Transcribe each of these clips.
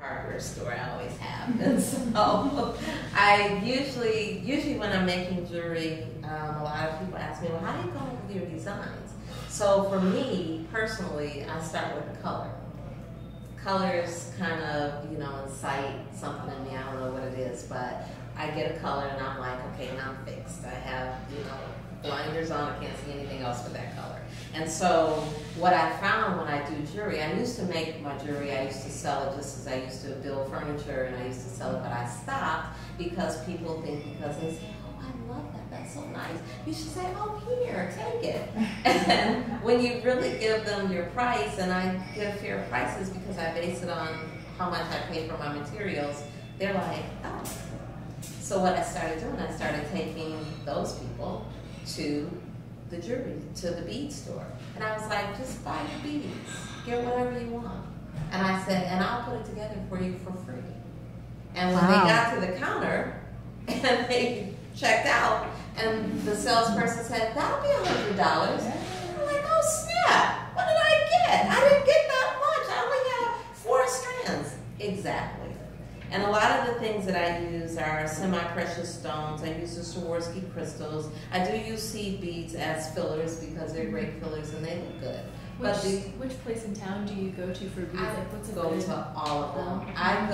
hardware store. I always have. And so I usually when I'm making jewelry, a lot of people ask me, well, how do you come up with your designs? So for me, personally, I start with the color. Colors kind of, incite something in me. I don't know what it is, but I get a color and I'm like, okay, now I'm fixed. I have, blinders on. I can't see anything else with that color. And so what I found when I do jewelry, I used to make my jewelry, I used to sell it just as I used to build furniture and I used to sell it, but I stopped because people think, because they say, oh, I love that, that's so nice. You should say, oh, here, take it. And when you really give them your price, and I give fair prices because I base it on how much I pay for my materials, they're like, oh. So what I started doing, I started taking those people to the jewelry, to the bead store. And I was like, just buy your beads, get whatever you want. And I said, and I'll put it together for you for free. And when they got to the counter and they checked out, and the salesperson said, that'll be $100. I'm like, oh snap, what did I get? I didn't get that much, I only have 4 strands. Exactly. And a lot of the things that I use are semi-precious stones. I use the Swarovski crystals. I do use seed beads as fillers because they're great fillers and they look good. Which place in town do you go to for beads? I go to all of them. I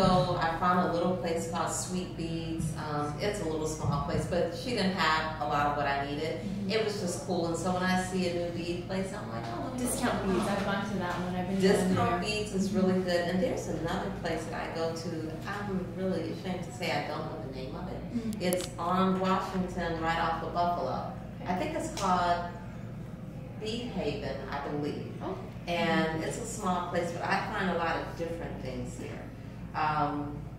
found a little place called Sweet Beads. It's a little small place, but she didn't have a lot of what I needed. It was just cool, and so when I see a new bead place, I'm like, oh, Discount Beads. I've gone to that one. I've been Discount Beads is really good, and there's another place that I go to. I'm really ashamed to say I don't know the name of it. It's on Washington, right off of Buffalo. I think it's called Bead Haven, I believe. And it's a small place, but I find a lot of different things here.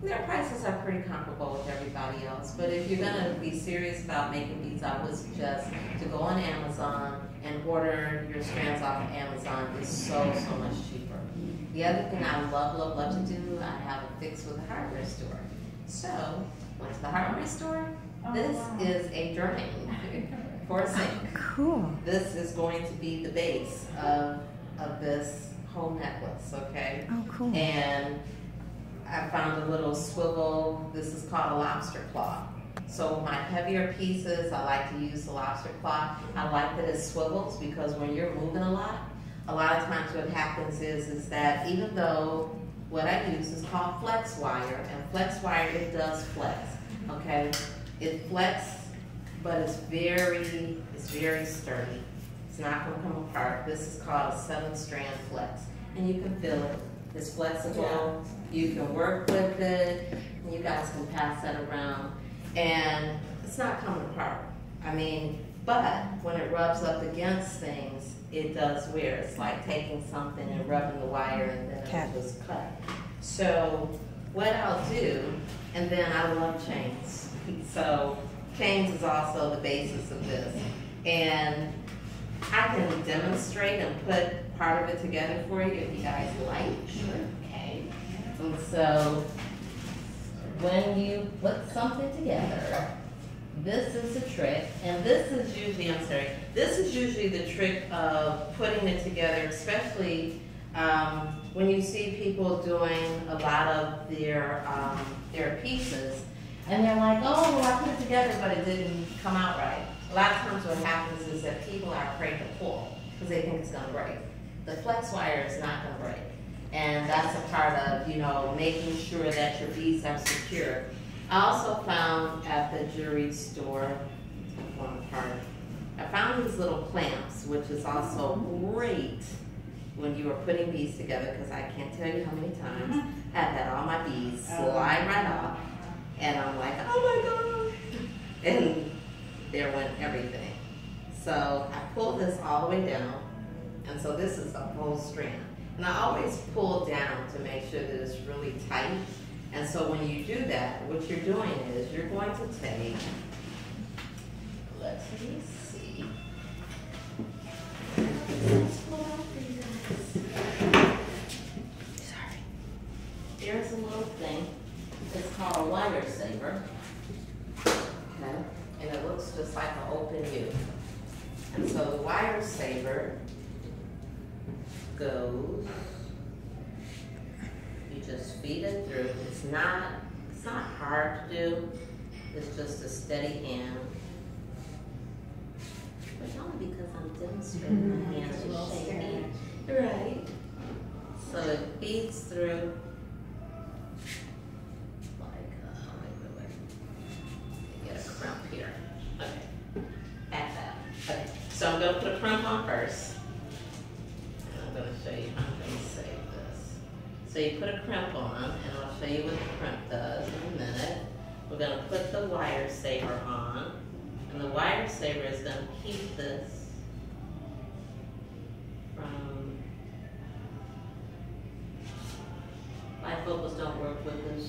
Their prices are pretty comparable with everybody else, but if you're gonna be serious about making beads, I would suggest to go on Amazon and order your strands off of Amazon. It's so much cheaper. The other thing I love to do, I have a fix with a hardware store. So, went to the hardware store. This is a drain for a sink. Cool. This is going to be the base of this whole necklace, okay? Oh, cool. And I found a little swivel. This is called a lobster claw. So my heavier pieces, I like to use the lobster claw. I like that it swivels because when you're moving a lot of times what happens is that even though what I use is called flex wire, and flex wire, it does flex, okay? It flexes, but it's very sturdy. It's not going to come apart. This is called a 7-strand flex, and you can feel it. It's flexible. You can work with it. And you guys can pass that around, and it's not coming apart. I mean, but when it rubs up against things, it does wear. It's like taking something and rubbing the wire, and then it'll just cut. So what I'll do, and then I love chains. So chains is also the basis of this. And I can demonstrate and put part of it together for you if you guys like. Sure. Okay. And so when you put something together, this is the trick, and this is usually the trick of putting it together, especially when you see people doing a lot of their pieces, and they're like, oh, well, I put it together, but it didn't come out right. A lot of times what happens is that people are afraid to pull because they think it's going to break. The flex wire is not going to break. And that's a part of, making sure that your beads are secure. I also found at the jewelry store, I found these little clamps, which is also great when you are putting beads together, because I can't tell you how many times I've had all my beads slide right off, and I'm like, oh my gosh, and there went everything. So I pulled this all the way down, and so this is a whole strand. And I always pull down to make sure that it's really tight. And so when you do that, what you're doing is you're going to take, let me see. Sorry. Here's a little thing. It's called a wire saver. Okay. And it looks just like an open U. And so the wire saver goes You just feed it through. It's not hard to do. It's just a steady hand. But only because I'm demonstrating my hands are shaking. Right. So it feeds through. Get a crump here. Okay. At that. Okay. So I'm going to put a crump on first. And I'm going to show you how I'm going to save this. So you put a crump on, and I'll show you what the crump does in a minute. We're going to put the wire saver on. And the wire saver is going to keep this from... Bifocals don't work with this.